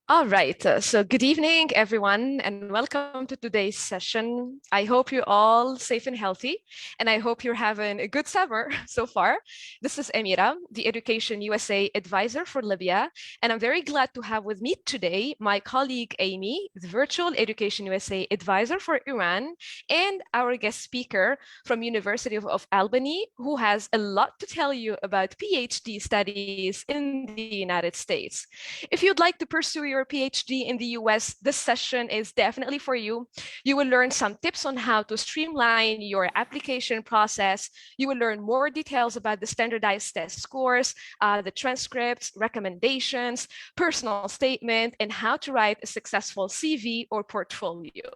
All right, so good evening, everyone, and welcome to today's session. I hope you're all safe and healthy, and I hope you're having a good summer so far. This is Emira, the Education USA advisor for Libya, and I'm very glad to have with me today my colleague Amy, the Virtual Education USA advisor for Iran, and our guest speaker from University of Albany, who has a lot to tell you about PhD studies in the United States. If you'd like to pursue your PhD in the US, this session is definitely for you. You will learn some tips on how to streamline your application process. You will learn more details about the standardized test scores, the transcripts, recommendations, personal statement, and how to write a successful CV or portfolio.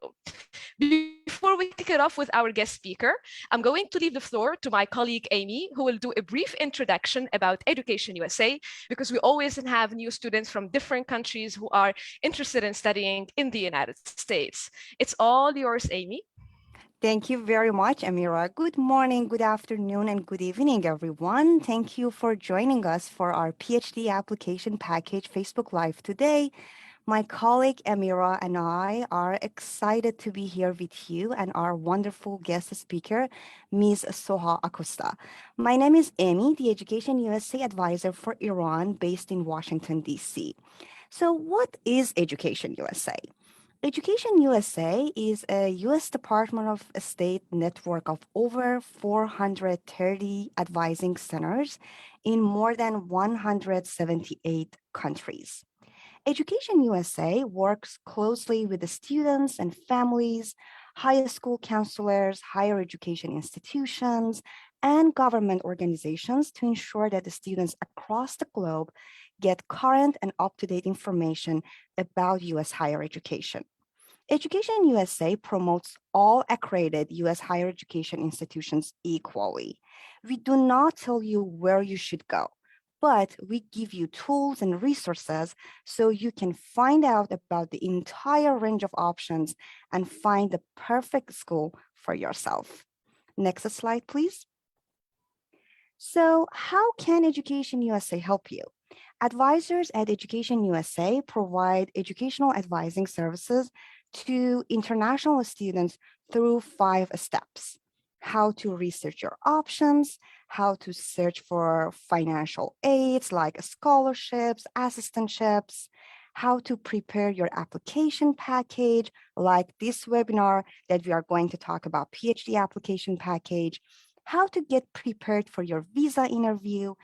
Before we kick it off with our guest speaker, I'm going to leave the floor to my colleague Amy, who will do a brief introduction about Education USA, because we always have new students from different countries who are interested in studying in the United States. It's all yours, Amy. Thank you very much, Amira. Good morning, good afternoon, and good evening, everyone. Thank you for joining us for our PhD application package Facebook Live today. My colleague Amira and I are excited to be here with you and our wonderful guest speaker, Ms. Soha Acosta. My name is Amy, the Education USA advisor for Iran based in Washington, D.C. So what is Education USA? Education USA is a U.S. Department of State network of over 430 advising centers in more than 178 countries. Education USA works closely with the students and families, high school counselors, higher education institutions, and government organizations to ensure that the students across the globe get current and up-to-date information about U.S. higher education. Education USA promotes all accredited U.S. higher education institutions equally. We do not tell you where you should go, but we give you tools and resources so you can find out about the entire range of options and find the perfect school for yourself. Next slide, please. So how can Education USA help you? Advisors at Education USA provide educational advising services to international students through 5 steps: how to research your options, how to search for financial aids like scholarships, assistantships, how to prepare your application package, like this webinar that we are going to talk about PhD application package, how to get prepared for your visa interview,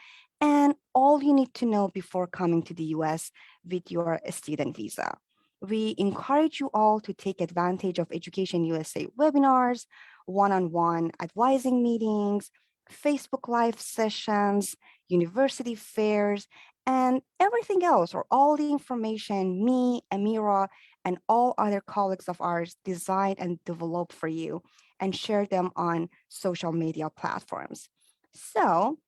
and all you need to know before coming to the US with your student visa. We encourage you all to take advantage of Education USA webinars, one-on-one advising meetings, Facebook Live sessions, university fairs, and everything else, or all the information me, Amira, and all other colleagues of ours designed and developed for you and share them on social media platforms. So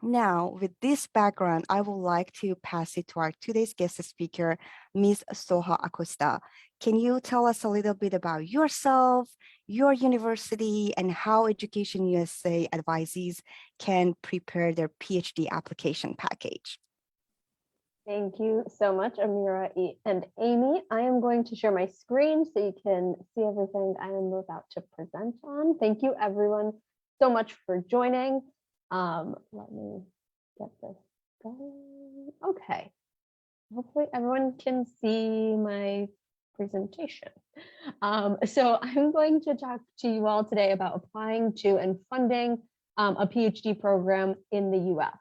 now, with this background, I would like to pass it to our today's guest speaker, Ms. Soha Acosta. Can you tell us a little bit about yourself, your university, and how Education USA advisees can prepare their PhD application package? Thank you so much, Amira and Amy. I am going to share my screen so you can see everything I am about to present on. Thank you, everyone, so much for joining. Let me get this going. Okay. Hopefully everyone can see my presentation. So I'm going to talk to you all today about applying to and funding a PhD program in the US.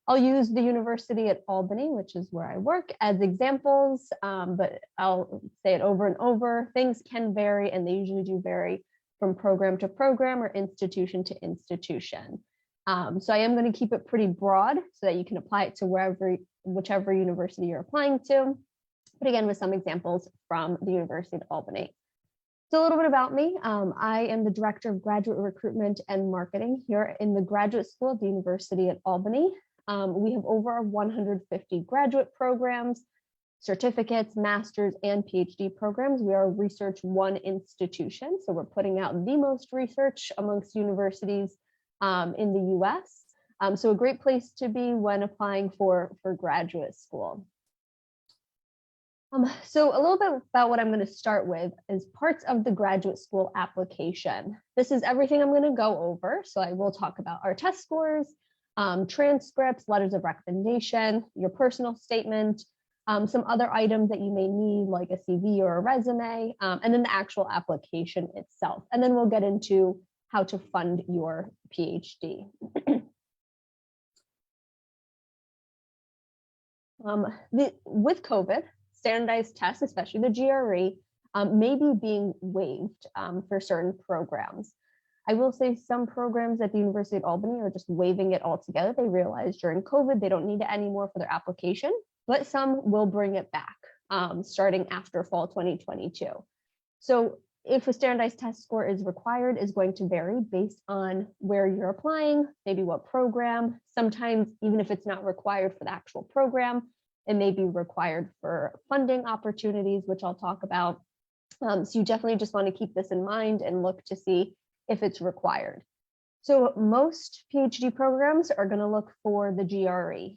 I'll use the University at Albany, which is where I work, as examples, but I'll say it over and over. Things can vary, and they usually do vary from program to program or institution to institution. So I am going to keep it pretty broad so that you can apply it to whichever university you're applying to, but again, with some examples from the University of Albany. So a little bit about me. I am the Director of Graduate Recruitment and Marketing here in the Graduate School of the University at Albany. We have over 150 graduate programs, certificates, master's, and PhD programs. We are a Research One institution, so we're putting out the most research amongst universities in the US. So a great place to be when applying for graduate school. So a little bit about what I'm going to start with is parts of the graduate school application. This is everything I'm going to go over. So I will talk about our test scores, transcripts, letters of recommendation, your personal statement, some other items that you may need like a CV or a resume, and then the actual application itself. And then we'll get into how to fund your PhD. With COVID, standardized tests, especially the GRE, may be being waived for certain programs. I will say some programs at the University of Albany are just waiving it altogether. They realized during COVID they don't need it anymore for their application, but some will bring it back starting after fall 2022. So if a standardized test score is required, is going to vary based on where you're applying, maybe what program. Sometimes even if it's not required for the actual program, it may be required for funding opportunities, which I'll talk about. So you definitely just want to keep this in mind and look to see if it's required. So most PhD programs are going to look for the GRE.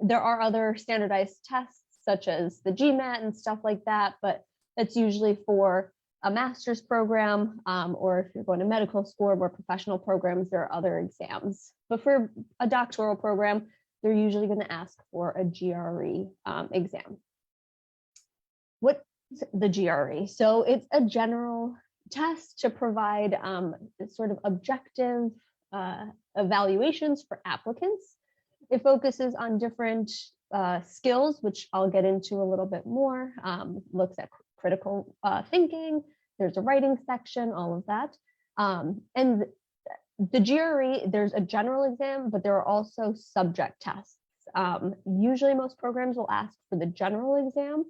There are other standardized tests such as the GMAT and stuff like that, but that's usually for a master's program, or if you're going to medical school or more professional programs, there are other exams. But for a doctoral program, they're usually going to ask for a GRE exam. What's the GRE? So it's a general test to provide sort of objective evaluations for applicants. It focuses on different skills, which I'll get into a little bit more, looks at critical thinking, there's a writing section, all of that. And the GRE, there's a general exam, but there are also subject tests. Usually most programs will ask for the general exam,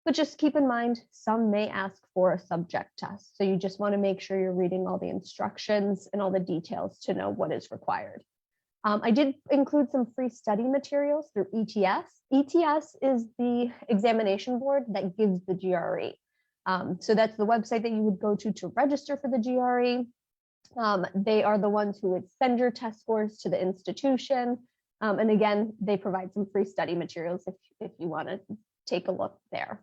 but just keep in mind, some may ask for a subject test. So you just want to make sure you're reading all the instructions and all the details to know what is required. I did include some free study materials through ETS. ETS is the examination board that gives the GRE. So that's the website that you would go to register for the GRE. They are the ones who would send your test scores to the institution. And again, they provide some free study materials if you want to take a look there.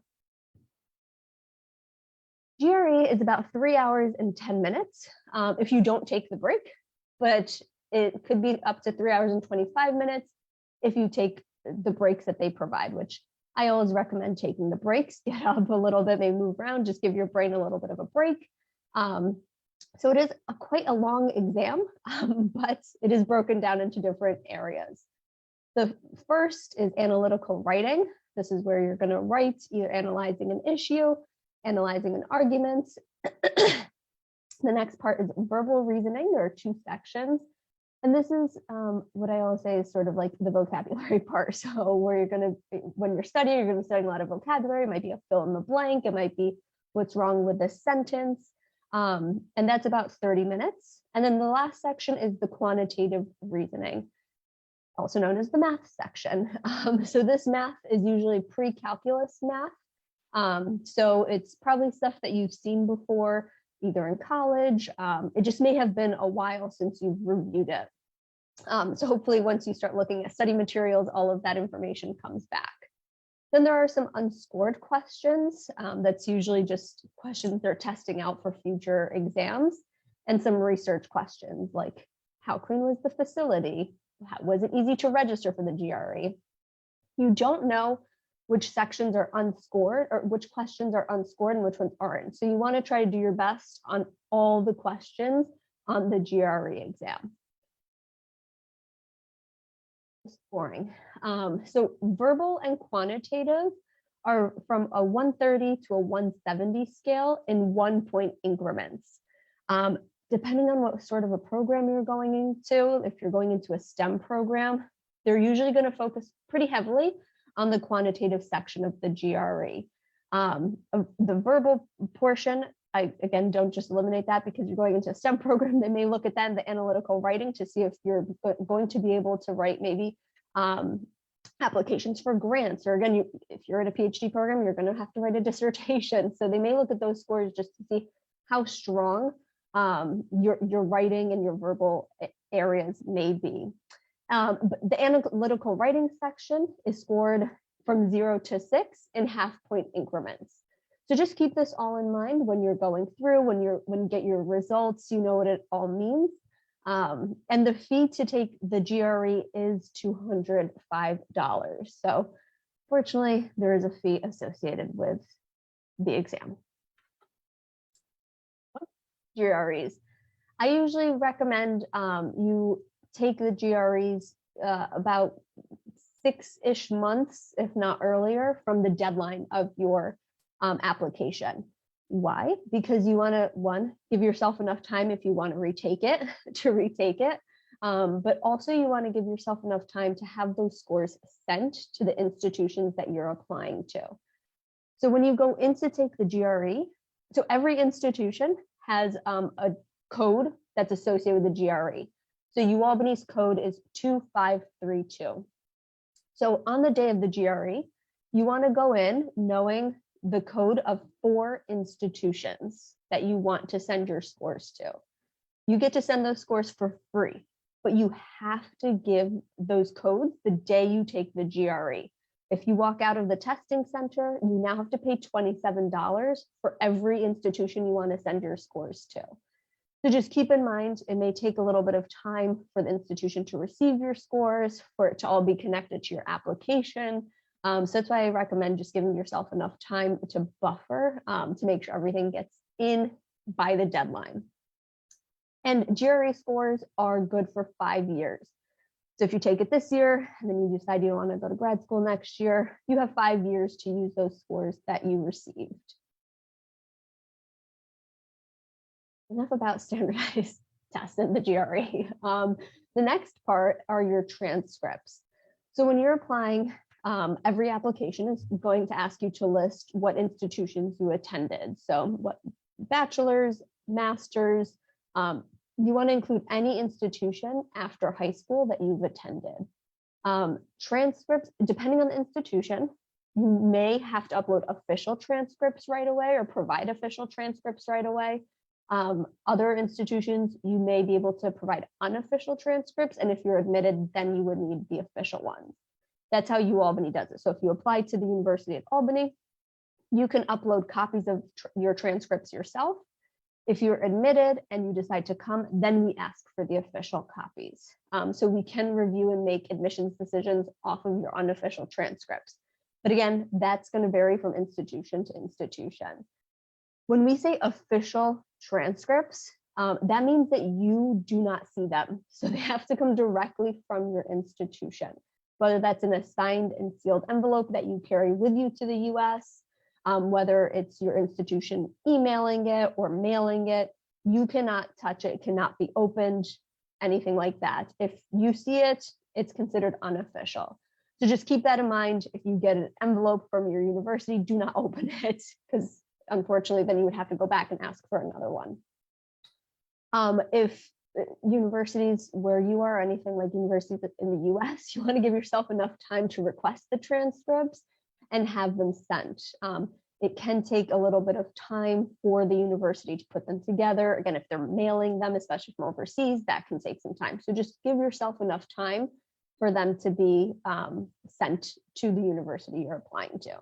GRE is about 3 hours and 10 minutes if you don't take the break, but it could be up to 3 hours and 25 minutes if you take the breaks that they provide, which I always recommend taking the breaks, get up a little bit, maybe move around, just give your brain a little bit of a break. So it is quite a long exam, but it is broken down into different areas. The first is analytical writing. This is where you're going to write either analyzing an issue, analyzing an argument. The next part is verbal reasoning. There are 2 sections. And this is what I always say is sort of like the vocabulary part. So where you're going to, when you're studying, you're going to be studying a lot of vocabulary. It might be a fill in the blank. It might be what's wrong with this sentence. And that's about 30 minutes. And then the last section is the quantitative reasoning, also known as the math section. So this math is usually pre-calculus math. So it's probably stuff that you've seen before, either in college. It just may have been a while since you've reviewed it. So hopefully once you start looking at study materials, all of that information comes back. Then there are some unscored questions. That's usually just questions they're testing out for future exams, and some research questions like, how clean was the facility? Was it easy to register for the GRE? You don't know which sections are unscored or which questions are unscored and which ones aren't. So you want to try to do your best on all the questions on the GRE exam. Scoring. So verbal and quantitative are from a 130 to a 170 scale in 1-point increments. Depending on what sort of a program you're going into, if you're going into a STEM program, they're usually going to focus pretty heavily on the quantitative section of the GRE. The verbal portion, again, don't just eliminate that because you're going into a STEM program. They may look at that in the analytical writing to see if you're going to be able to write maybe applications for grants, or again, if you're in a PhD program, you're going to have to write a dissertation. So they may look at those scores just to see how strong your writing and your verbal areas may be. But the analytical writing section is scored from 0 to 6 in half-point increments. So just keep this all in mind when you're going through, when you get your results, you know what it all means. And the fee to take the GRE is $205. So fortunately, there is a fee associated with the exam. GREs. I usually recommend you take the GREs about 6-ish months, if not earlier, from the deadline of your application. Why? Because you want to, one, give yourself enough time if you want to retake it, but also you want to give yourself enough time to have those scores sent to the institutions that you're applying to. So when you go in to take the GRE, so every institution has a code that's associated with the GRE. So UAlbany's code is 2532. So on the day of the GRE, you want to go in knowing the code of 4 institutions that you want to send your scores to. You get to send those scores for free, but you have to give those codes the day you take the GRE. If you walk out of the testing center, you now have to pay $27 for every institution you want to send your scores to. So just keep in mind, it may take a little bit of time for the institution to receive your scores, for it to all be connected to your application. So that's why I recommend just giving yourself enough time to buffer to make sure everything gets in by the deadline. And GRE scores are good for 5 years. So if you take it this year and then you decide you don't want to go to grad school next year, you have 5 years to use those scores that you received. Enough about standardized tests and the GRE. The next part are your transcripts. So when you're applying, every application is going to ask you to list what institutions you attended. So what bachelor's, master's, you want to include any institution after high school that you've attended. Transcripts, depending on the institution, you may have to upload official transcripts right away or provide official transcripts right away. Other institutions, you may be able to provide unofficial transcripts, and if you're admitted, then you would need the official ones. That's how UAlbany does it. So if you apply to the University of Albany, you can upload copies of your transcripts yourself. If you're admitted and you decide to come, then we ask for the official copies. So we can review and make admissions decisions off of your unofficial transcripts. But again, that's going to vary from institution to institution. When we say official transcripts, that means that you do not see them. So they have to come directly from your institution, whether that's in a signed and sealed envelope that you carry with you to the US, whether it's your institution emailing it or mailing it, you cannot touch it, cannot be opened, anything like that. If you see it, it's considered unofficial. So just keep that in mind. If you get an envelope from your university, do not open it, because unfortunately, then you would have to go back and ask for another one. If universities where you are, anything like universities in the US, you want to give yourself enough time to request the transcripts and have them sent. It can take a little bit of time for the university to put them together. Again, if they're mailing them, especially from overseas, that can take some time. So just give yourself enough time for them to be sent to the university you're applying to.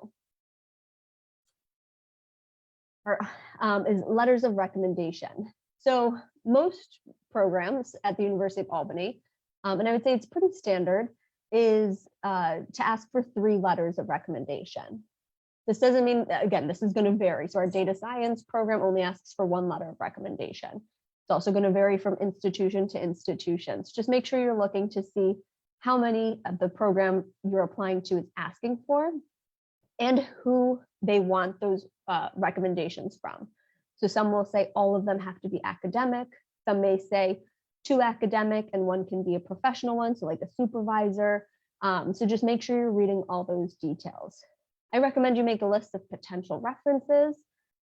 Is letters of recommendation. So most programs at the University of Albany, and I would say it's pretty standard, is to ask for 3 letters of recommendation. This doesn't mean, again, this is going to vary. So our data science program only asks for 1 letter of recommendation. It's also going to vary from institution to institution. So just make sure you're looking to see how many of the program you're applying to is asking for and who they want those recommendations from. So some will say all of them have to be academic. Some may say 2 academic and 1 can be a professional one, so like a supervisor. So just make sure you're reading all those details. I recommend you make a list of potential references.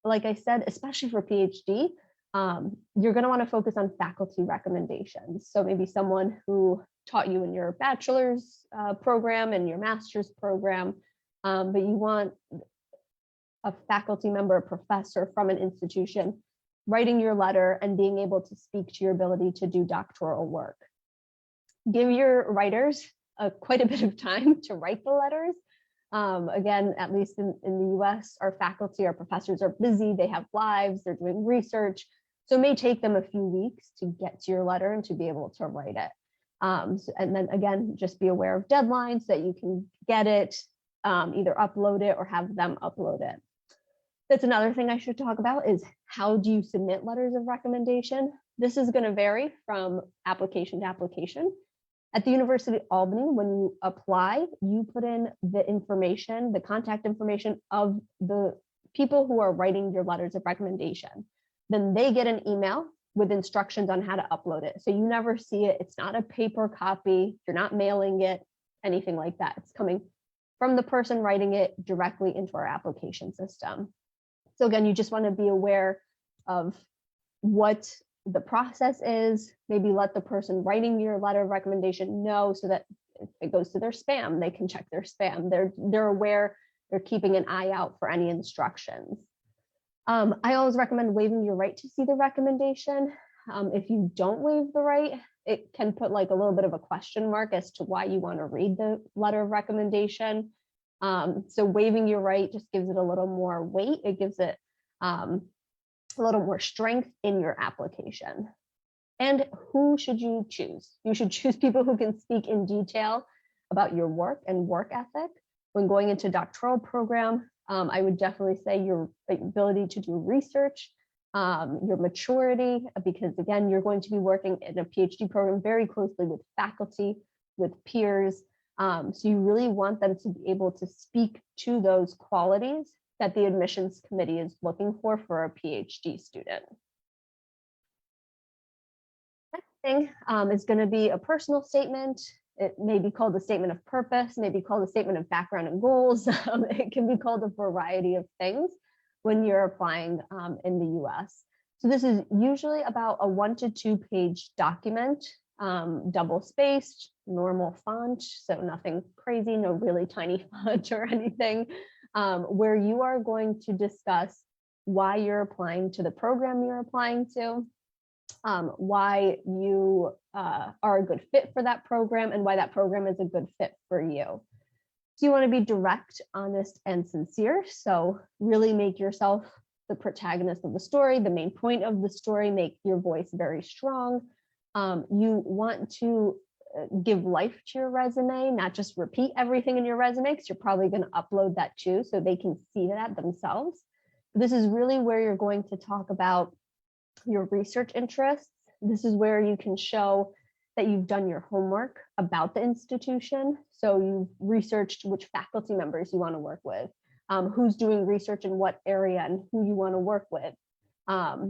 Like I said, especially for PhD, you're going to want to focus on faculty recommendations. So maybe someone who taught you in your bachelor's program and your master's program, but you want a faculty member, a professor from an institution writing your letter and being able to speak to your ability to do doctoral work. Give your writers quite a bit of time to write the letters. Again, at least in the US, our faculty, our professors are busy, they have lives, they're doing research. So it may take them a few weeks to get to your letter and to be able to write it. And then again, just be aware of deadlines so that you can get it, either upload it or have them upload it. That's another thing I should talk about is how do you submit letters of recommendation? This is going to vary from application to application. At the University of Albany, when you apply, you put in the information, the contact information of the people who are writing your letters of recommendation. Then they get an email with instructions on how to upload it. So you never see it. It's not a paper copy. You're not mailing it, anything like that. It's coming from the person writing it directly into our application system. So again, you just want to be aware of what the process is, maybe let the person writing your letter of recommendation know so that if it goes to their spam, they can check their spam. They're aware, they're keeping an eye out for any instructions. I always recommend waiving your right to see the recommendation. If you don't waive the right, it can put like a little bit of a question mark as to why you want to read the letter of recommendation. So waiving your right just gives it a little more weight. It gives it a little more strength in your application. And who should you choose? You should choose people who can speak in detail about your work and work ethic. When going into a doctoral program, I would definitely say your ability to do research, your maturity, because again, you're going to be working in a PhD program very closely with faculty, with peers. So you really want them to be able to speak to those qualities that the admissions committee is looking for a PhD student. Next thing is going to be a personal statement. It may be called a statement of purpose, may be called a statement of background and goals. It can be called a variety of things when you're applying in the US. So this is usually about a 1 to 2 page document, double spaced, normal font, so nothing crazy, no really tiny font or anything, where you are going to discuss why you're applying to the program you're applying to, why you are a good fit for that program, and why that program is a good fit for you. So you want to be direct, honest, and sincere. So really make yourself the protagonist of the story, the main point of the story, make your voice very strong. You want to give life to your resume, not just repeat everything in your resume, because you're probably going to upload that too, so they can see that themselves. This is really where you're going to talk about your research interests. This is where you can show that you've done your homework about the institution. So you've researched which faculty members you want to work with, who's doing research in what area and who you want to work with,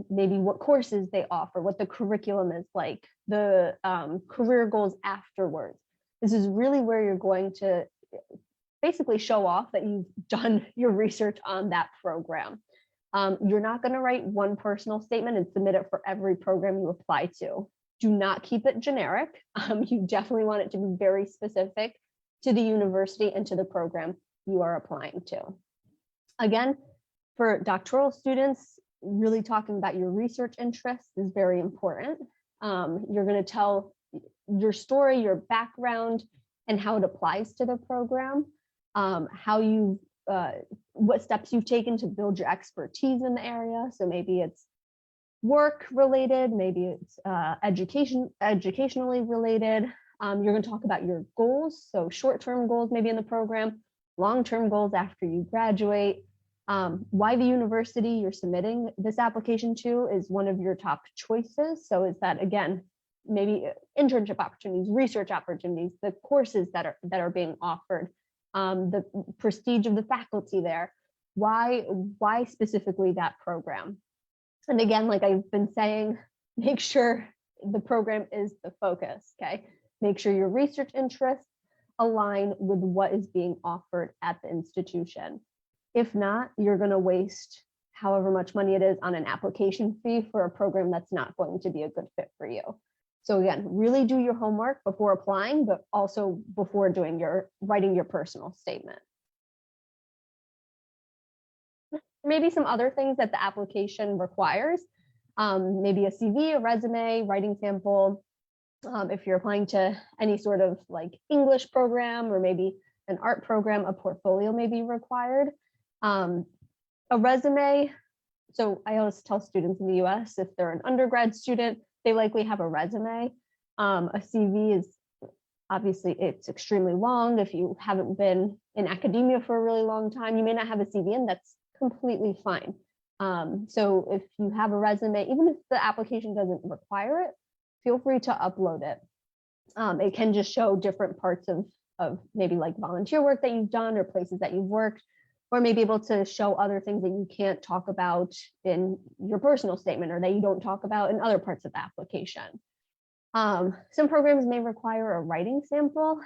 maybe what courses they offer, what the curriculum is like, the career goals afterwards. This is really where you're going to basically show off that you've done your research on that program. You're not going to write one personal statement and submit it for every program you apply to. Do not keep it generic. You definitely want it to be very specific to the university and to the program you are applying to. Again, for doctoral students, really talking about your research interests is very important. You're going to tell your story, your background, and how it applies to the program, what steps you've taken to build your expertise in the area. So maybe it's work related, maybe it's educationally related. You're going to talk about your goals, so short-term goals maybe in the program, long-term goals after you graduate, why the university you're submitting this application to is one of your top choices. So is that, again, maybe internship opportunities, research opportunities, the courses that are being offered, the prestige of the faculty there. Why specifically that program? And again, like I've been saying, make sure the program is the focus, okay? Make sure your research interests align with what is being offered at the institution. If not, you're going to waste however much money it is on an application fee for a program that's not going to be a good fit for you. So again, really do your homework before applying, but also before writing your personal statement. Maybe some other things that the application requires, maybe a CV, a resume, writing sample. If you're applying to any sort of like English program or maybe an art program, a portfolio may be required. A resume, so I always tell students in the US, if they're an undergrad student, they likely have a resume. A CV is obviously, it's extremely long. If you haven't been in academia for a really long time, you may not have a CV, and that's completely fine. So if you have a resume, even if the application doesn't require it, feel free to upload it. It can just show different parts of maybe like volunteer work that you've done or places that you've worked, or maybe able to show other things that you can't talk about in your personal statement or that you don't talk about in other parts of the application. Some programs may require a writing sample.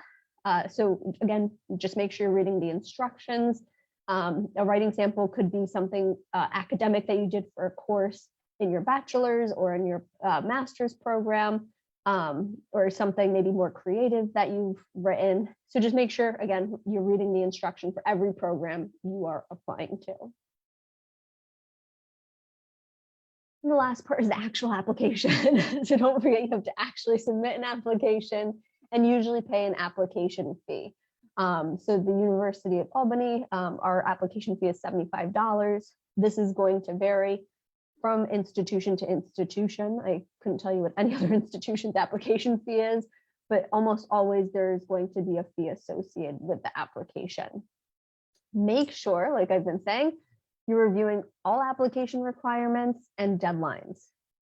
So again, just make sure you're reading the instructions. A writing sample could be something academic that you did for a course in your bachelor's or in your master's program, or something maybe more creative that you've written. So just make sure, again, you're reading the instruction for every program you are applying to. And the last part is the actual application. So don't forget, you have to actually submit an application and usually pay an application fee. So the University of Albany, our application fee is $75. This is going to vary from institution to institution. I couldn't tell you what any other institution's application fee is, but almost always there's going to be a fee associated with the application. Make sure, like I've been saying, you're reviewing all application requirements and deadlines.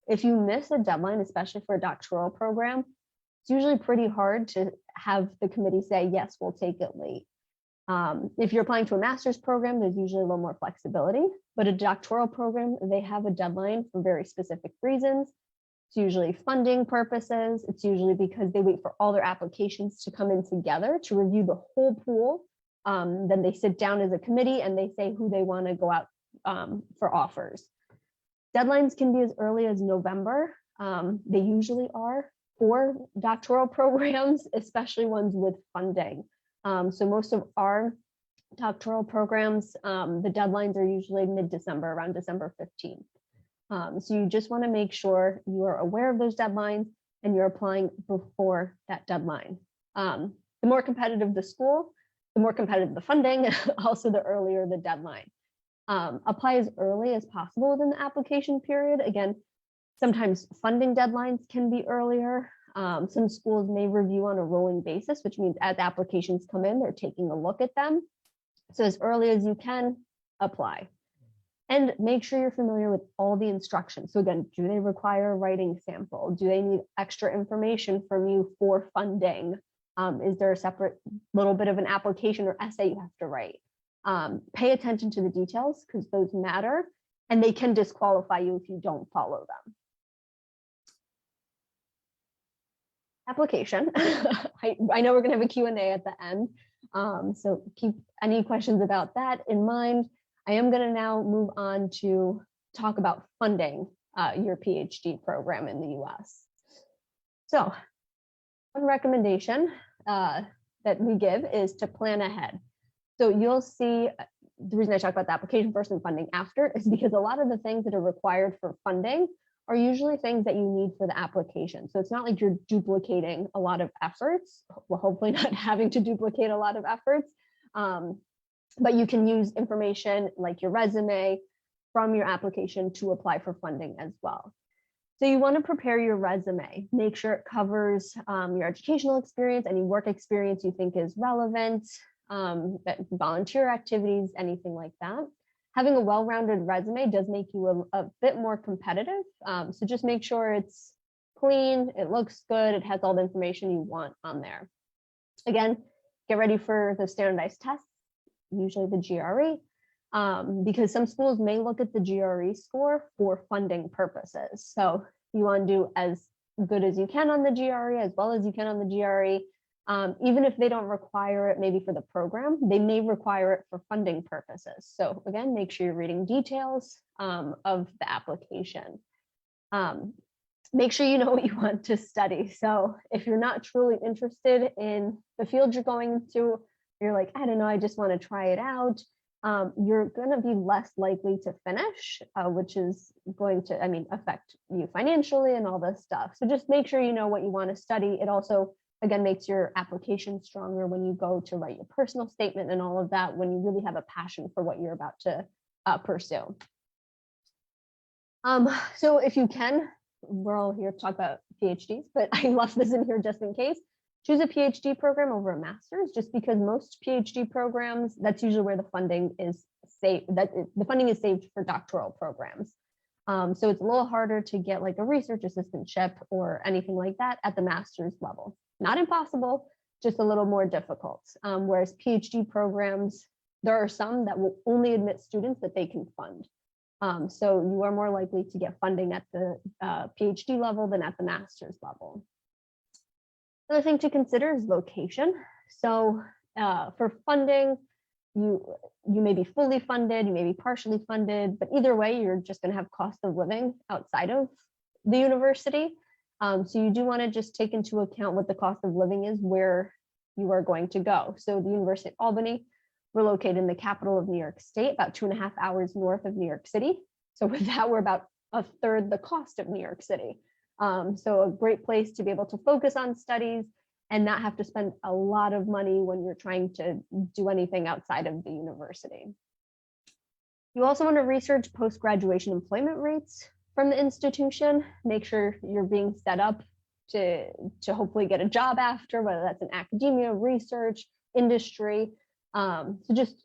If you miss a deadline, especially for a doctoral program, it's usually pretty hard to have the committee say, yes, we'll take it late. If you're applying to a master's program, there's usually a little more flexibility, but a doctoral program, they have a deadline for very specific reasons. It's usually funding purposes. It's usually because they wait for all their applications to come in together to review the whole pool. Then they sit down as a committee and they say who they want to go out for offers. Deadlines can be as early as November. They usually are for doctoral programs, especially ones with funding. So most of our doctoral programs, the deadlines are usually mid-December, around December 15th. So you just want to make sure you are aware of those deadlines and you're applying before that deadline. The more competitive the school, the more competitive the funding, also the earlier the deadline. Apply as early as possible within the application period. Again, sometimes funding deadlines can be earlier. Some schools may review on a rolling basis, which means as applications come in, they're taking a look at them. So as early as you can, apply. And make sure you're familiar with all the instructions. So again, do they require a writing sample? Do they need extra information from you for funding? Is there a separate little bit of an application or essay you have to write? Pay attention to the details because those matter and they can disqualify you if you don't follow them. Application. I know we're going to have a Q&A at the end, so keep any questions about that in mind. I am going to now move on to talk about funding your PhD program in the US. So one recommendation that we give is to plan ahead. So you'll see, the reason I talk about the application first and funding after is because a lot of the things that are required for funding are usually things that you need for the application. So it's not like you're duplicating a lot of efforts, well, hopefully not having to duplicate a lot of efforts, but you can use information like your resume from your application to apply for funding as well. So you want to prepare your resume, make sure it covers your educational experience, any work experience you think is relevant, volunteer activities, anything like that. Having a well-rounded resume does make you a bit more competitive. So just make sure it's clean, it looks good, it has all the information you want on there. Again, get ready for the standardized tests, usually the GRE, because some schools may look at the GRE score for funding purposes. So you want to do as good as you can on the GRE, as well as you can on the GRE. Even if they don't require it maybe for the program, they may require it for funding purposes. So again, make sure you're reading details of the application. Make sure you know what you want to study. So if you're not truly interested in the field you're going to, you're like, I don't know, I just want to try it out. You're going to be less likely to finish, which is going to, affect you financially and all this stuff. So just make sure you know what you want to study. It also again, makes your application stronger when you go to write your personal statement and all of that, when you really have a passion for what you're about to pursue. So if you can, we're all here to talk about PhDs, but I left this in here just in case. Choose a PhD program over a master's, just because most PhD programs, that's usually where the funding is saved, the funding is saved for doctoral programs. So it's a little harder to get like a research assistantship or anything like that at the master's level. Not impossible, just a little more difficult. Whereas PhD programs, there are some that will only admit students that they can fund. So you are more likely to get funding at the PhD level than at the master's level. Another thing to consider is location. So for funding, you may be fully funded, you may be partially funded, but either way, you're just going to have cost of living outside of the university. So you do want to just take into account what the cost of living is where you are going to go. So the University of Albany, we're located in the capital of New York State, about 2.5 hours north of New York City. So with that, we're about a third the cost of New York City. So a great place to be able to focus on studies and not have to spend a lot of money when you're trying to do anything outside of the university. You also want to research post-graduation employment rates from the institution. Make sure you're being set up to hopefully get a job after, whether that's in academia, research, industry. So just,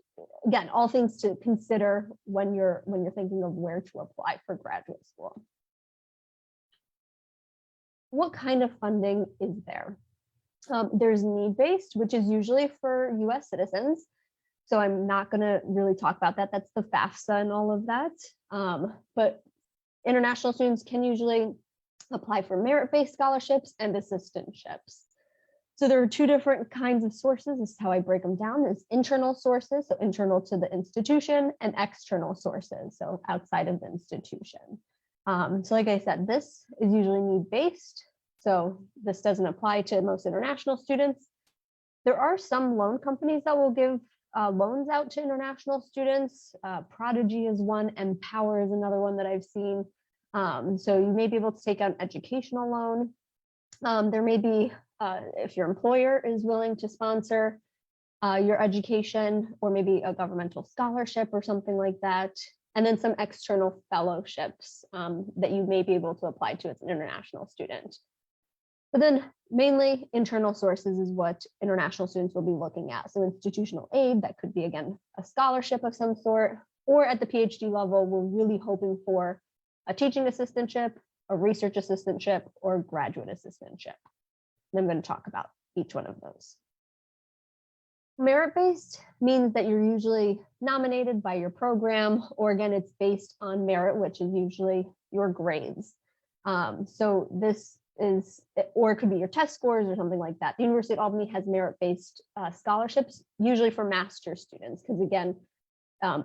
again, all things to consider when you're thinking of where to apply for graduate school. What kind of funding is there? There's need-based, which is usually for US citizens. So I'm not going to really talk about that. That's the FAFSA and all of that. But international students can usually apply for merit-based scholarships and assistantships. So there are two different kinds of sources. This is how I break them down. There's internal sources, so internal to the institution, and external sources, so outside of the institution. So like I said, this is usually need-based. So this doesn't apply to most international students. There are some loan companies that will give loans out to international students. Prodigy is one, Empower is another one that I've seen. So you may be able to take out an educational loan. There may be, if your employer is willing to sponsor your education, or maybe a governmental scholarship or something like that. And then some external fellowships that you may be able to apply to as an international student. But then mainly internal sources is what international students will be looking at. So institutional aid, that could be, again, a scholarship of some sort, or at the PhD level, we're really hoping for a teaching assistantship, a research assistantship, or a graduate assistantship. And I'm going to talk about each one of those. Merit-based means that you're usually nominated by your program, or again, it's based on merit, which is usually your grades. So this is, or it could be your test scores or something like that. The University of Albany has merit-based scholarships, usually for master's students, because again,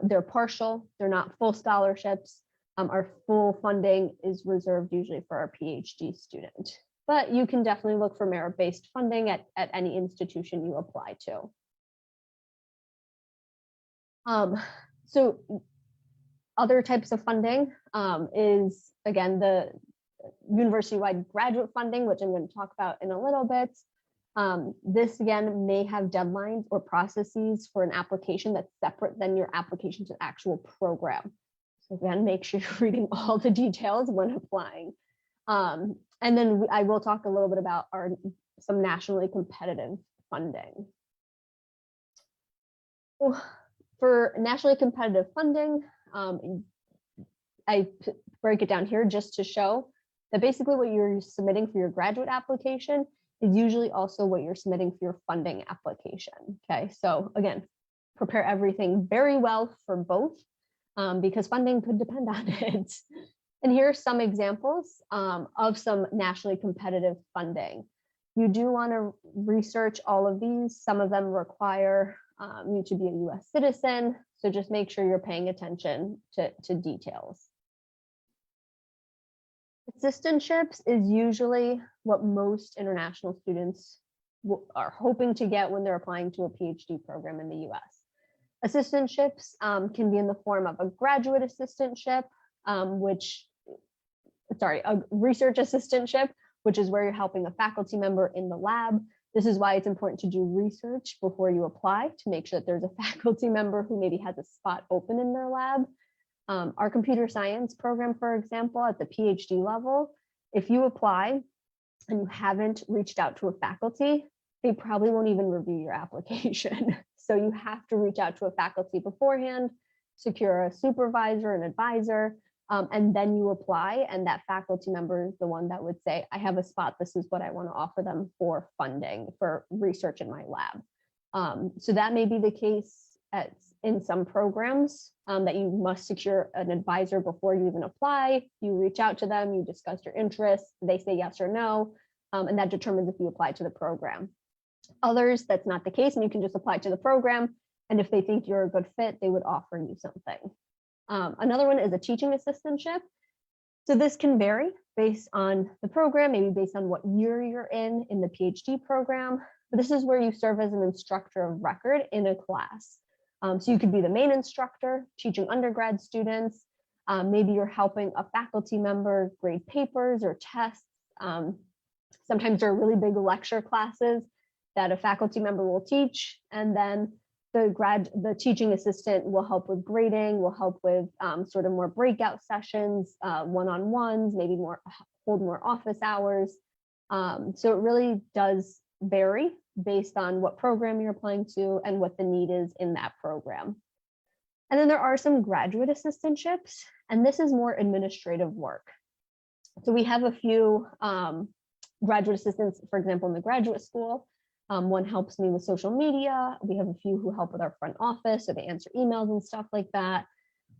they're partial, they're not full scholarships. Our full funding is reserved usually for our PhD student. But you can definitely look for merit-based funding at any institution you apply to. So other types of funding is, again, the university-wide graduate funding, which I'm going to talk about in a little bit. This, again, may have deadlines or processes for an application that's separate than your application to the actual program. So again, make sure you're reading all the details when applying. And then I will talk a little bit about some nationally competitive funding. For nationally competitive funding, I break it down here just to show that basically what you're submitting for your graduate application is usually also what you're submitting for your funding application. Okay, so again, prepare everything very well for both because funding could depend on it. And here are some examples of some nationally competitive funding. You do want to research all of these. Some of them require you to be a US citizen, so just make sure you're paying attention to details. Assistantships is usually what most international students are hoping to get when they're applying to a PhD program in the US. Assistantships can be in the form of a graduate assistantship, a research assistantship, which is where you're helping a faculty member in the lab This is why it's important to do research before you apply to make sure that there's a faculty member who maybe has a spot open in their lab. Our computer science program, for example, at the PhD level, if you apply and you haven't reached out to a faculty, they probably won't even review your application. So you have to reach out to a faculty beforehand, secure a supervisor, an advisor, and then you apply, and that faculty member is the one that would say, I have a spot, this is what I want to offer them for funding, for research in my lab. So that may be the case in some programs, that you must secure an advisor before you even apply. You reach out to them, you discuss your interests, they say yes or no, and that determines if you apply to the program. Others, that's not the case, and you can just apply to the program, and if they think you're a good fit, they would offer you something. Another one is a teaching assistantship. So this can vary based on the program, maybe based on what year you're in the PhD program. But this is where you serve as an instructor of record in a class. So you could be the main instructor teaching undergrad students. Maybe you're helping a faculty member grade papers or tests. Sometimes there are really big lecture classes that a faculty member will teach, and then the teaching assistant will help with grading, will help with sort of more breakout sessions, one-on-ones, maybe hold more office hours. So it really does vary based on what program you're applying to and what the need is in that program. And then there are some graduate assistantships, and this is more administrative work. So we have a few graduate assistants, for example, in the graduate school. One helps me with social media. We have a few who help with our front office, so they answer emails and stuff like that.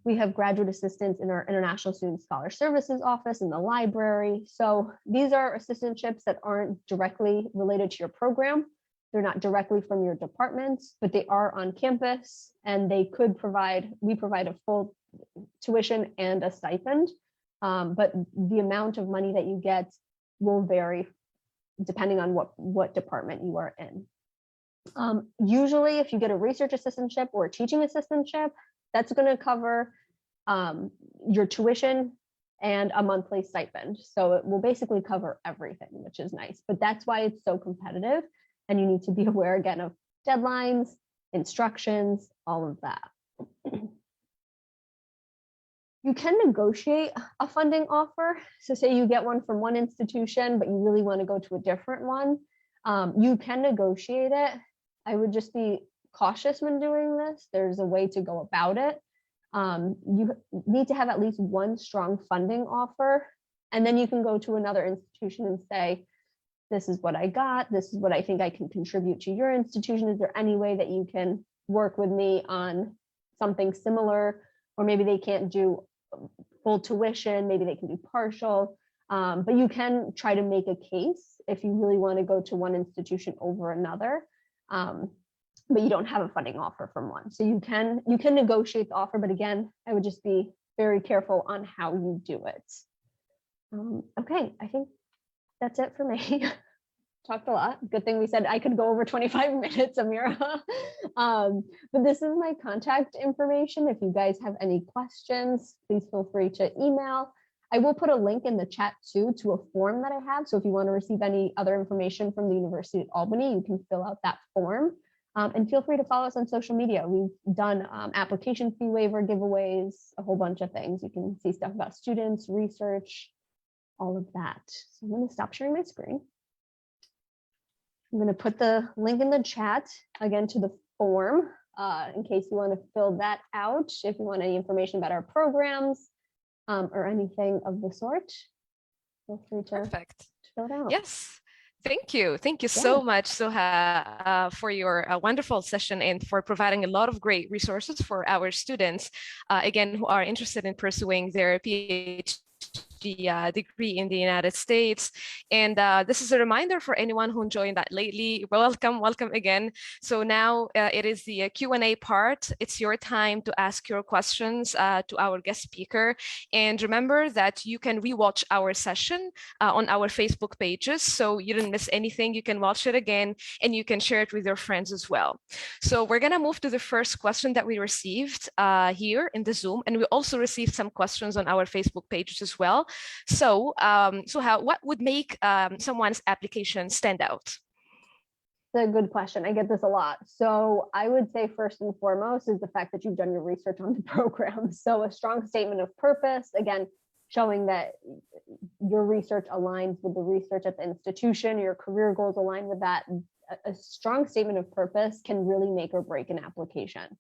We have graduate assistants in our International Student Scholar Services office in the library. So these are assistantships that aren't directly related to your program. They're not directly from your department, but they are on campus, and we provide a full tuition and a stipend. But the amount of money that you get will vary depending on what department you are in. Usually, if you get a research assistantship or a teaching assistantship, that's going to cover your tuition and a monthly stipend. So it will basically cover everything, which is nice. But that's why it's so competitive, and you need to be aware again of deadlines, instructions, all of that. You can negotiate a funding offer. So say you get one from one institution, but you really want to go to a different one. You can negotiate it. I would just be cautious when doing this. There's a way to go about it. You need to have at least one strong funding offer, and then you can go to another institution and say, this is what I got. This is what I think I can contribute to your institution. Is there any way that you can work with me on something similar? Or maybe they can't do full tuition, maybe they can do partial, but you can try to make a case if you really want to go to one institution over another, but you don't have a funding offer from one. So you can negotiate the offer, but again, I would just be very careful on how you do it. Okay, I think that's it for me. Talked a lot. Good thing we said I could go over 25 minutes, Amira. But this is my contact information. If you guys have any questions, please feel free to email. I will put a link in the chat too to a form that I have. So if you want to receive any other information from the University of Albany, you can fill out that form. And feel free to follow us on social media. We've done application fee waiver giveaways, a whole bunch of things. You can see stuff about students, research, all of that. So I'm going to stop sharing my screen. I'm going to put the link in the chat again to the form in case you want to fill that out. If you want any information about our programs or anything of the sort, feel free to fill it out. Yes. Thank you. Thank you so much, Soha, for your wonderful session and for providing a lot of great resources for our students, again, who are interested in pursuing their PhD degree in the United States. And this is a reminder for anyone who joined that lately. Welcome again. So now it is the Q&A part. It's your time to ask your questions to our guest speaker. And remember that you can rewatch our session on our Facebook pages. So you didn't miss anything. You can watch it again and you can share it with your friends as well. So we're gonna move to the first question that we received here in the Zoom. And we also received some questions on our Facebook pages as well. So, what would make someone's application stand out? It's a good question. I get this a lot. So I would say first and foremost is the fact that you've done your research on the program. So a strong statement of purpose, again, showing that your research aligns with the research at the institution, your career goals align with that. A strong statement of purpose can really make or break an application.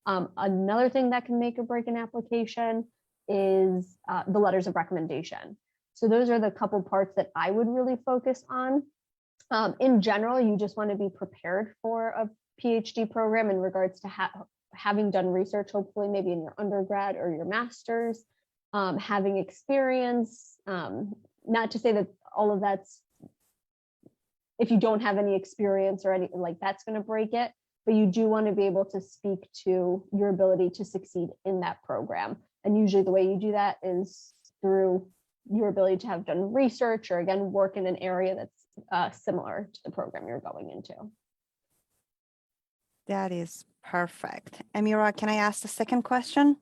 Another thing that can make or break an application is the letters of recommendation. So those are the couple parts that I would really focus on. In general, you just want to be prepared for a PhD program in regards to having done research, hopefully maybe in your undergrad or your master's, having experience, not to say that all of that's, if you don't have any experience or anything like that's going to break it, but you do want to be able to speak to your ability to succeed in that program. And usually the way you do that is through your ability to have done research or again, work in an area that's similar to the program you're going into. That is perfect. Amira, can I ask the second question?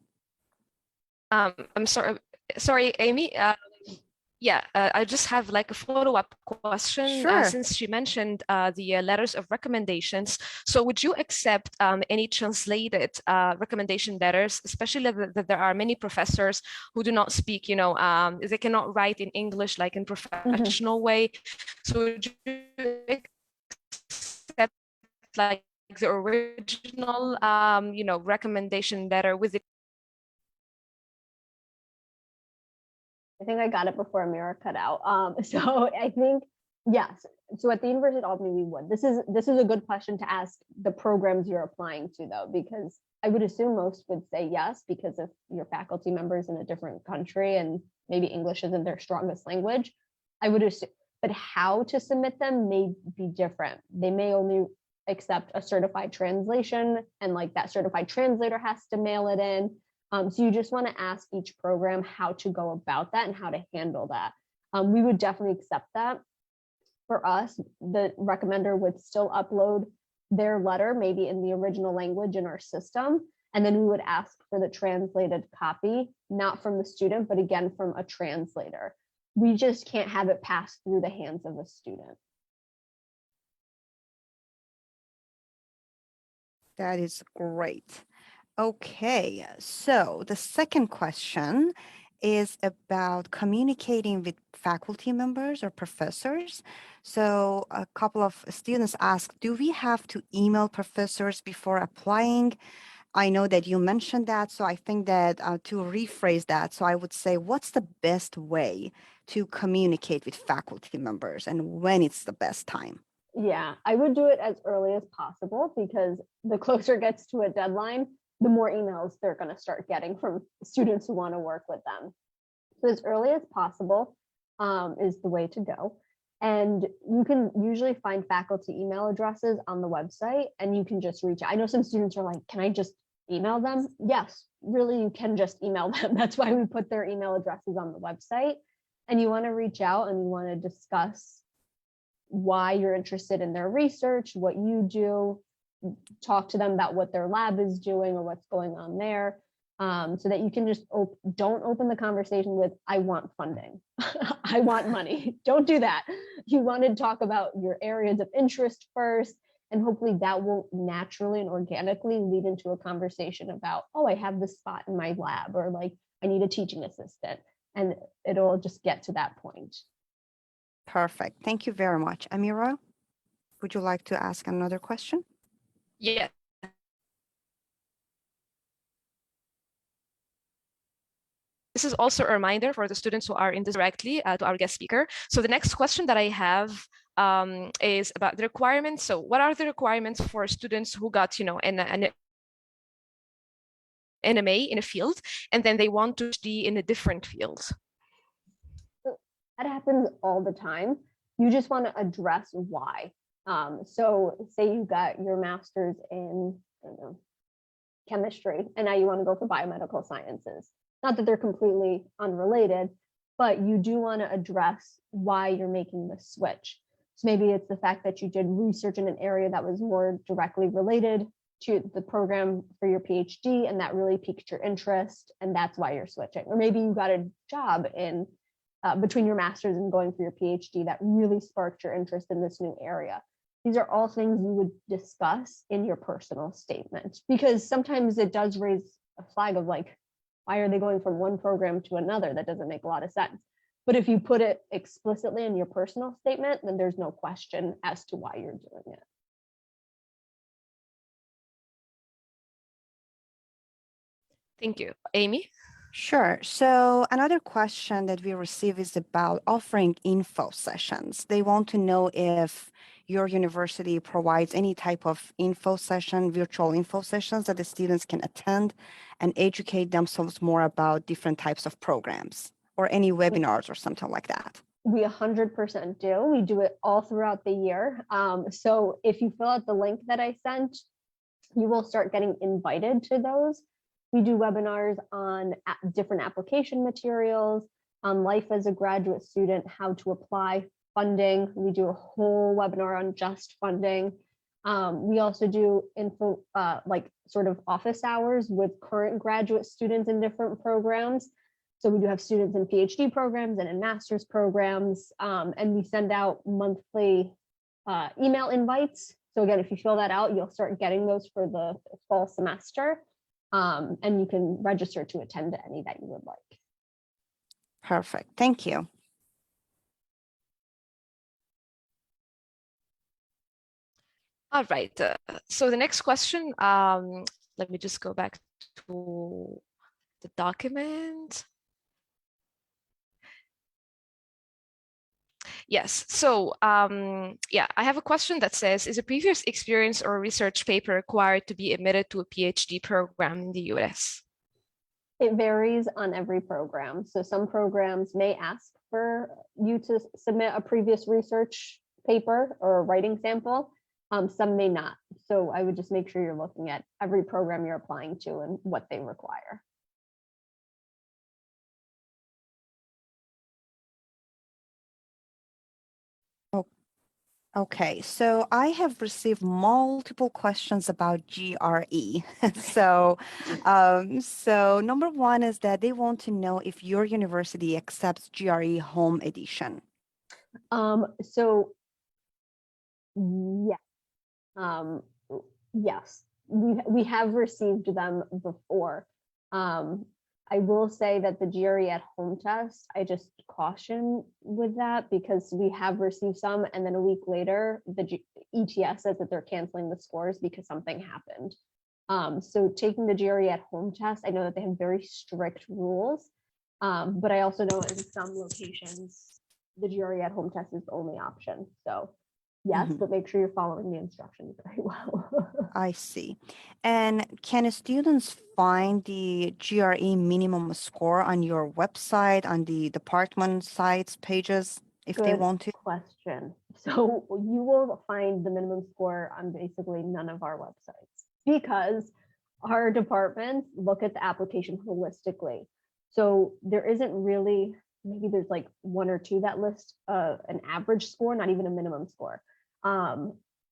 I'm sorry, Amy. I just have like a follow-up question. Sure. Since she mentioned the letters of recommendations, so would you accept any translated recommendation letters, especially that there are many professors who do not speak, they cannot write in English like in professional way. So would you accept like the original, recommendation letter with the I think I got it before Amira cut out. So I think, yes. So at the University of Albany, we would. This is a good question to ask the programs you're applying to, though, because I would assume most would say yes, because if your faculty members in a different country and maybe English isn't their strongest language, I would assume, but how to submit them may be different. They may only accept a certified translation, and like that certified translator has to mail it in. So you just want to ask each program how to go about that and how to handle that. We would definitely accept that. For us, the recommender would still upload their letter, maybe in the original language in our system, and then we would ask for the translated copy, not from the student, but again, from a translator. We just can't have it pass through the hands of a student. That is great. Okay, so the second question is about communicating with faculty members or professors. So a couple of students asked, do we have to email professors before applying? I know that you mentioned that, so I think that to rephrase that, so I would say, what's the best way to communicate with faculty members and when it's the best time? Yeah, I would do it as early as possible, because the closer it gets to a deadline, the more emails they're going to start getting from students who want to work with them. So as early as possible is the way to go. And you can usually find faculty email addresses on the website, and you can just reach out. I know some students are like, can I just email them? Yes, really, you can just email them. That's why we put their email addresses on the website. And you want to reach out and you want to discuss why you're interested in their research, what you do, talk to them about what their lab is doing or what's going on there, so that you can just don't open the conversation with, I want funding, I want money. Don't do that. You want to talk about your areas of interest first, and hopefully that will naturally and organically lead into a conversation about, oh, I have this spot in my lab, or like I need a teaching assistant, and it'll just get to that point. Perfect. Thank you very much. Amira, would you like to ask another question? Yeah. This is also a reminder for the students who are in this directly to our guest speaker. So the next question that I have is about the requirements. So what are the requirements for students who got, an MA in a field, and then they want to be in a different field? That happens all the time. You just want to address why. So say you got your master's in, chemistry, and now you want to go for biomedical sciences. Not that they're completely unrelated, but you do want to address why you're making the switch. So maybe it's the fact that you did research in an area that was more directly related to the program for your PhD, and that really piqued your interest, and that's why you're switching. Or maybe you got a job in between your master's and going for your PhD that really sparked your interest in this new area. these are all things you would discuss in your personal statement, because sometimes it does raise a flag of like, why are they going from one program to another? That doesn't make a lot of sense. But if you put it explicitly in your personal statement, then there's no question as to why you're doing it. Thank you. Amy? Sure. So another question that we receive is about offering info sessions. They want to know if your university provides any type of info session, virtual info sessions that the students can attend and educate themselves more about different types of programs, or any webinars or something like that. We 100% do. We do it all throughout the year. So if you fill out the link that I sent, you will start getting invited to those. We do webinars on different application materials, on life as a graduate student, how to apply, funding. We do a whole webinar on just funding. We also do info, like sort of office hours with current graduate students in different programs. So we do have students in PhD programs and in master's programs, and we send out monthly email invites. So again, if you fill that out, you'll start getting those for the fall semester, and you can register to attend to any that you would like. Perfect. Thank you. All right. So the next question, let me just go back to the document. Yes. So yeah, I have a question that says, is a previous experience or research paper required to be admitted to a PhD program in the US? It varies on every program. So some programs may ask for you to submit a previous research paper or a writing sample. Some may not. So I would just make sure you're looking at every program you're applying to and what they require. Okay, so I have received multiple questions about GRE. So number one is that they want to know if your university accepts GRE home edition. So yeah, yes, we have received them before. I will say that the GRE at home test, I just caution with that because we have received some, and then a week later, the ETS says that they're canceling the scores because something happened. So taking the GRE at home test, I know that they have very strict rules, but I also know in some locations, the GRE at home test is the only option. So yes, but make sure you're following the instructions very well. I see. And can students find the GRE minimum score on your website, on the department sites pages, if they want to? Question. So you will find the minimum score on basically none of our websites because our departments look at the application holistically. So there isn't really, maybe there's like one or two that list an average score, not even a minimum score.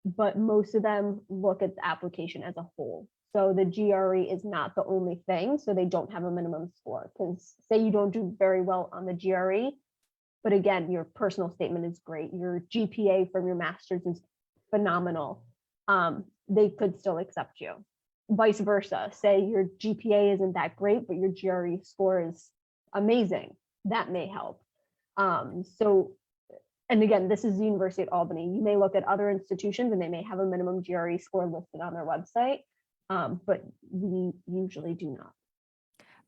But most of them look at the application as a whole. So the GRE is not the only thing. So they don't have a minimum score because say you don't do very well on the GRE, but again, your personal statement is great. Your GPA from your master's is phenomenal. They could still accept you. Vice versa, say your GPA isn't that great, but your GRE score is amazing. That may help. And again, this is the University at Albany. You may look at other institutions and they may have a minimum GRE score listed on their website, but we usually do not.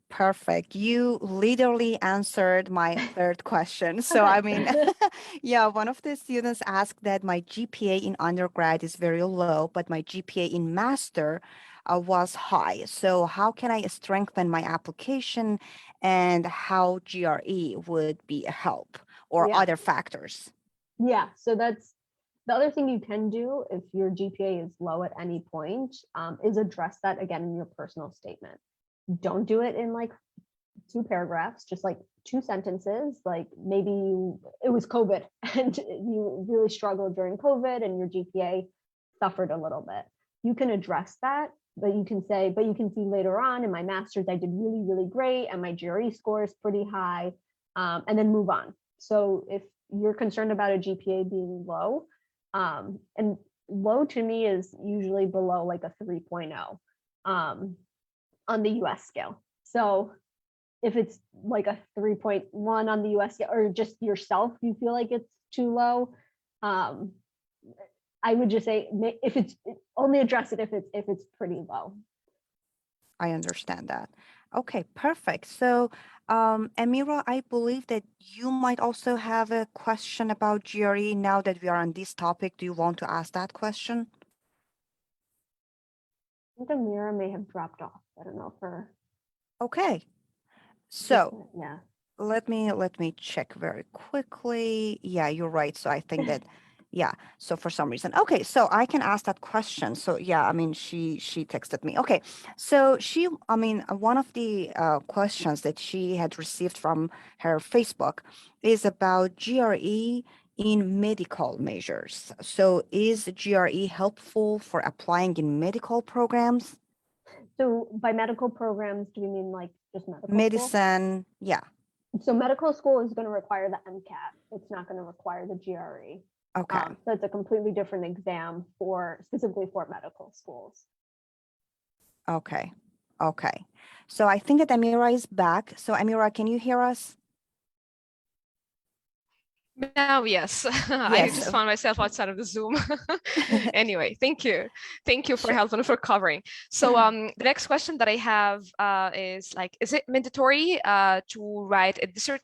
Perfect. You literally answered my third question. So, I mean, yeah, one of the students asked that my GPA in undergrad is very low, but my GPA in master was high. So how can I strengthen my application and how GRE would be a help or other factors? Yeah, so that's the other thing you can do if your GPA is low at any point is address that again in your personal statement. Don't do it in like 2 paragraphs, just like 2 sentences. Like maybe it was COVID and you really struggled during COVID and your GPA suffered a little bit. You can address that, but you can say, but you can see later on in my master's, I did really, really great and my GRE score is pretty high, and then move on. So if you're concerned about a GPA being low, and low to me is usually below like a 3.0 on the US scale. So if it's like a 3.1 on the US scale, or just yourself, you feel like it's too low, I would just say if it's only address it if it's pretty low. I understand that. Okay, perfect. So, Amira, I believe that you might also have a question about GRE now that we are on this topic. Do you want to ask that question? I think Amira may have dropped off. I don't know if her. Okay. So Yeah. let me check very quickly. Yeah, you're right. So I think that, yeah. So for some reason, okay. So I can ask that question. So yeah, I mean, she texted me. Okay. So one of the questions that she had received from her Facebook is about GRE in medical measures. So is GRE helpful for applying in medical programs? So by medical programs, do you mean like just medical school? Medicine, yeah. So medical school is going to require the MCAT. It's not going to require the GRE. Okay. So it's a completely different exam specifically for medical schools. Okay. Okay. So I think that Amira is back. So Amira, can you hear us? Now, yes. I just found myself outside of the Zoom. Anyway, thank you. Thank you for helping for covering. So the next question that I have is like, is it mandatory to write a dissertation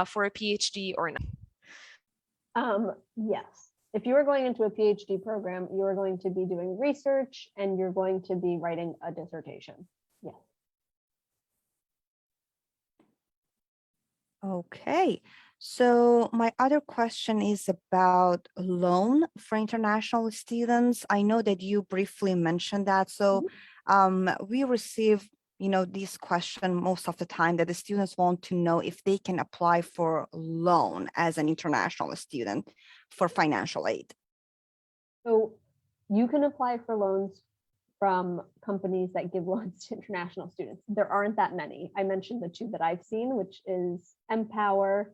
for a PhD or not? Yes. If you are going into a PhD program, you are going to be doing research and you're going to be writing a dissertation. Yes. Okay. So my other question is about loan for international students. I know that you briefly mentioned that. So we receive, this question most of the time that the students want to know if they can apply for loan as an international student for financial aid. So you can apply for loans from companies that give loans to international students. There aren't that many. I mentioned the two that I've seen, which is Empower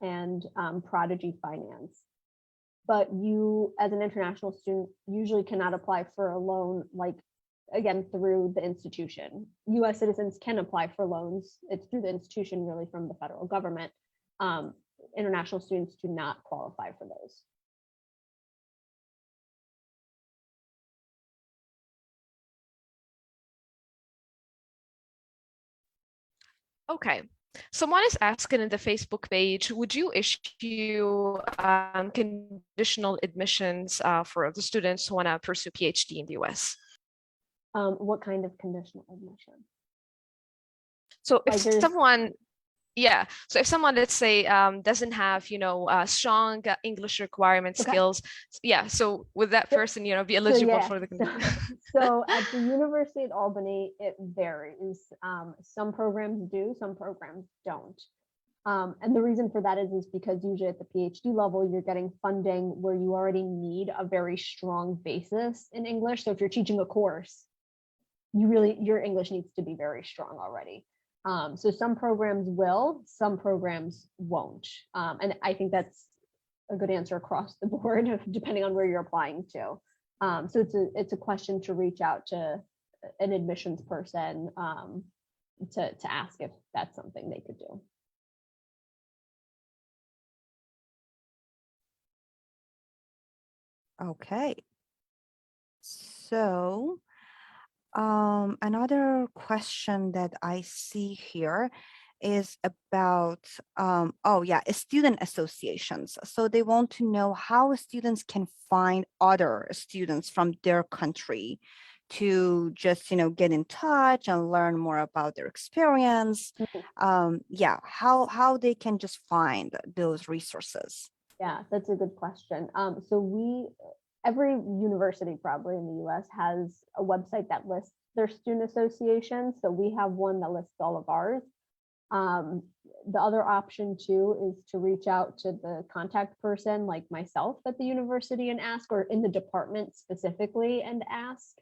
and Prodigy Finance. But you, as an international student, usually cannot apply for a loan, like, again, through the institution. US citizens can apply for loans. It's through the institution, really, from the federal government. International students do not qualify for those. Okay. Someone is asking in the Facebook page, would you issue conditional admissions for the students who want to pursue PhD in the US? What kind of conditional admission? So if someone, so if someone, let's say, doesn't have, strong English requirement skills, so would that person, be eligible for the So at the University at Albany, it varies. Some programs do, some programs don't. And the reason for that is because usually at the PhD level, you're getting funding where you already need a very strong basis in English. So if you're teaching a course, your English needs to be very strong already. So some programs will, some programs won't. And I think that's a good answer across the board, depending on where you're applying to. So it's a question to reach out to an admissions person to ask if that's something they could do. Okay. So another question that I see here is about, student associations. So they want to know how students can find other students from their country to just, get in touch and learn more about their experience. How they can just find those resources. Yeah, that's a good question. So every university probably in the US has a website that lists their student associations. So we have one that lists all of ours. The other option too is to reach out to the contact person like myself at the university and ask, or in the department specifically and ask.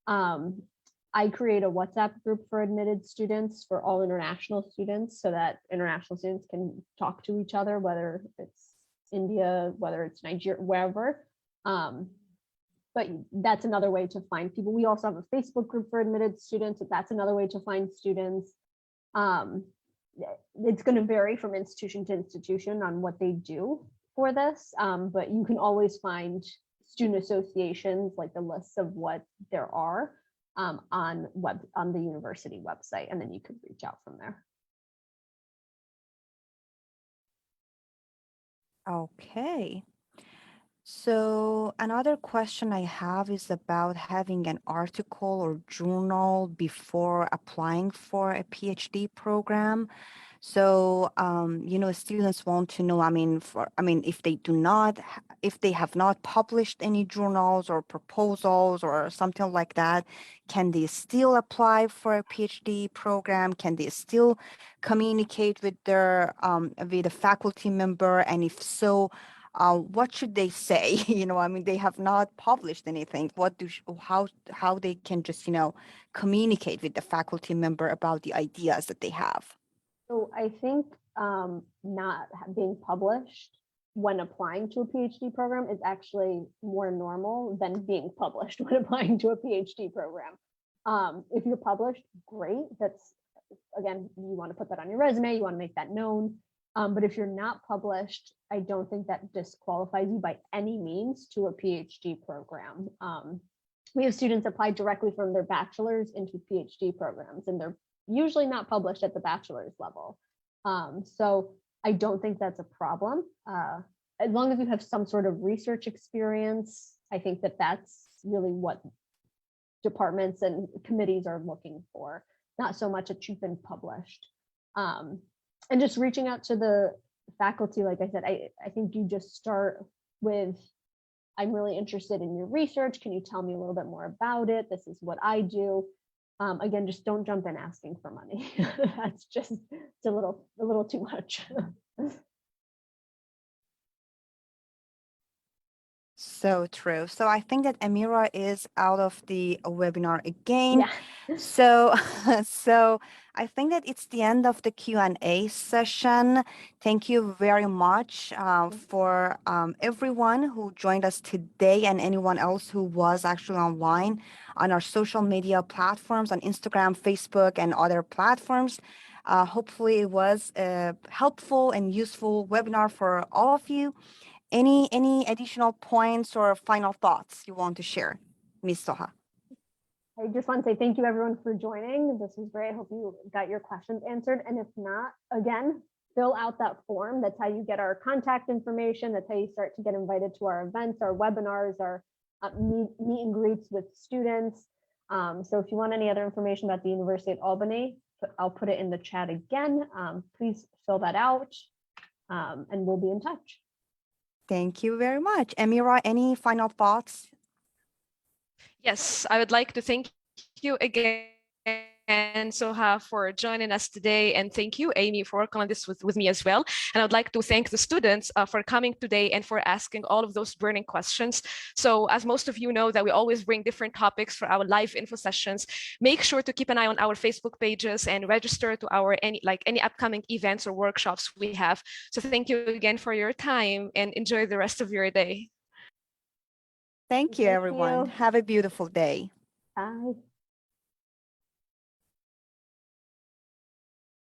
I create a WhatsApp group for admitted students for all international students so that international students can talk to each other, whether it's India, whether it's Nigeria, wherever. But that's another way to find people. We also have a Facebook group for admitted students. That's another way to find students. It's going to vary from institution to institution on what they do for this, but you can always find student associations, like the lists of what there are on the university website, and then you could reach out from there. Okay. So another question I have is about having an article or journal before applying for a PhD program. So, students want to know, if if they have not published any journals or proposals or something like that, can they still apply for a PhD program? Can they still communicate with with a faculty member? And if so, what should they say? They have not published anything. How they can just, communicate with the faculty member about the ideas that they have? So I think not being published when applying to a PhD program is actually more normal than being published when applying to a PhD program. If you're published, great. That's, again, you want to put that on your resume, you want to make that known. But if you're not published, I don't think that disqualifies you by any means to a PhD program. We have students apply directly from their bachelor's into PhD programs, and they're usually not published at the bachelor's level. So I don't think that's a problem. As long as you have some sort of research experience, I think that that's really what departments and committees are looking for, not so much that you've been published. And just reaching out to the faculty, like I said, I think you just start with, I'm really interested in your research. Can you tell me a little bit more about it? This is what I do. Again, just don't jump in asking for money. That's just, it's a little too much. So true. So I think that Amira is out of the webinar again. Yeah. So, so I think that it's the end of the Q&A session. Thank you very much for everyone who joined us today and anyone else who was actually online on our social media platforms on Instagram, Facebook, and other platforms. Hopefully it was a helpful and useful webinar for all of you. Any additional points or final thoughts you want to share, Ms. Soha? I just want to say thank you everyone for joining. This was great. I hope you got your questions answered. And if not, again, fill out that form. That's how you get our contact information. That's how you start to get invited to our events, our webinars, our meet and greets with students. So if you want any other information about the University at Albany, I'll put it in the chat again. Please fill that out and we'll be in touch. Thank you very much. Amira, any final thoughts? Yes, I would like to thank you again, Soha, for joining us today. And thank you, Amy, for working on this with me as well. And I would like to thank the students for coming today and for asking all of those burning questions. So as most of you know that we always bring different topics for our live info sessions, make sure to keep an eye on our Facebook pages and register to our any upcoming events or workshops we have. So thank you again for your time and enjoy the rest of your day. Thank you, everyone. Have a beautiful day. Bye.